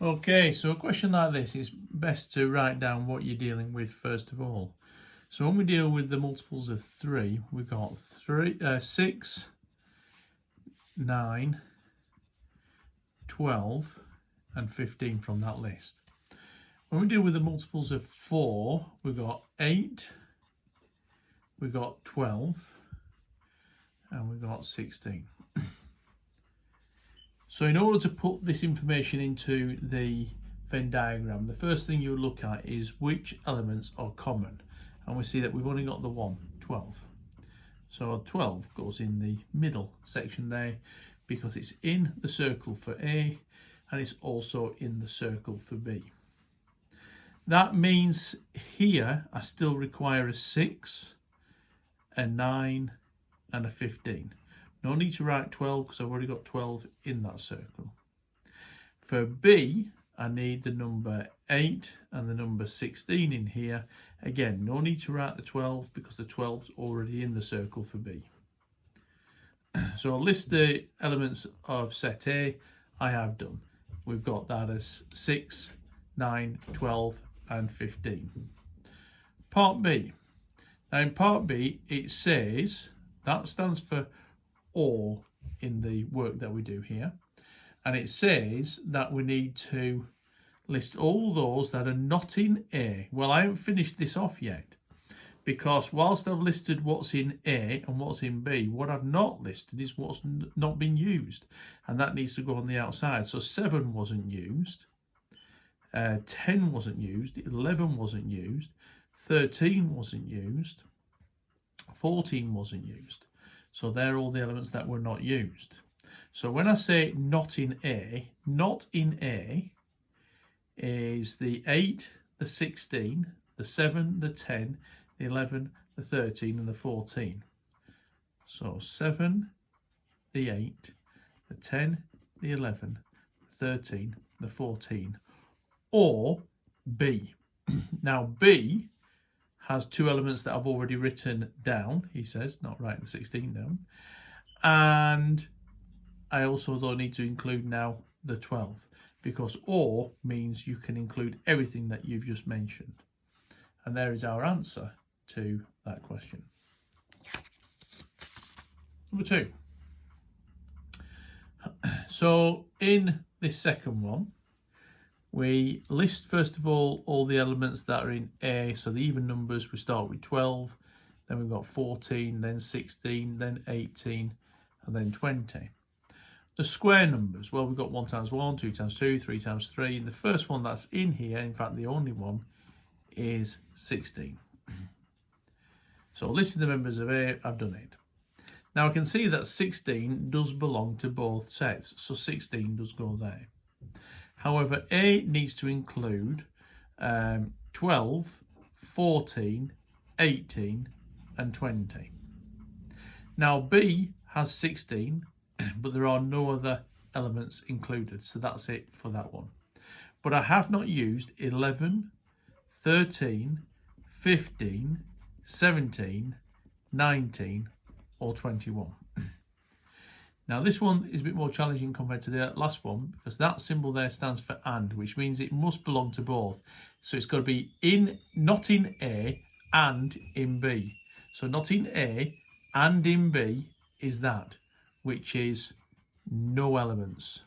Okay, so a question like this, it's best to write down what you're dealing with first of all. So when we deal with the multiples of 3, we've got 6, 9, 12 and 15 from that list. When we deal with the multiples of 4, we've got 8, we've got 12 and we've got 16. So in order to put this information into the Venn diagram, the first thing you look at is which elements are common. And we see that we've only got the one, 12. So 12 goes in the middle section there because it's in the circle for A and it's also in the circle for B. That means here I still require a 6, a 9 and a 15. No need to write 12 because I've already got 12 in that circle. For B, I need the number 8 and the number 16 in here. Again, no need to write the 12 because the 12's already in the circle for B. So I'll list the elements of set A. I have done. We've got that as 6, 9, 12 and 15. Part B. Now in part B, it says, that stands for or in the work that we do here, and it says that we need to list all those that are not in A. Well, I haven't finished this off yet because whilst I've listed what's in A and what's in B, what I've not listed is what's not been used, and that needs to go on the outside. So 7 wasn't used, 10 wasn't used, 11 wasn't used, 13 wasn't used, 14 wasn't used. So they're all the elements that were not used. So when I say not in A is the 8, the 16, the 7, the 10, the 11, the 13 and the 14. So 7, the 8, the 10, the 11, the 13, the 14, or B. Now B has 2 elements that I've already written down, he says, not writing the 16 down. And I also don't need to include now the 12 because or means you can include everything that you've just mentioned. And there is our answer to that question. Number 2. So in this second one, we list first of all the elements that are in A. So the even numbers, we start with 12, then we've got 14, then 16, then 18 and then 20. The square numbers, well, we've got 1 times 1, 2 times 2, 3 times 3, and the first one that's in here, in fact the only one, is 16. So listing the members of A, I've done it. Now I can see that 16 does belong to both sets, so 16 does go there. However, A needs to include 12, 14, 18 and 20. Now B has 16, but there are no other elements included, so that's it for that one. But I have not used 11, 13, 15, 17, 19 or 21. Now this one is a bit more challenging compared to the last one because that symbol there stands for and, which means it must belong to both. So it's got to be not in A and in B. So not in A and in B is that, which is no elements.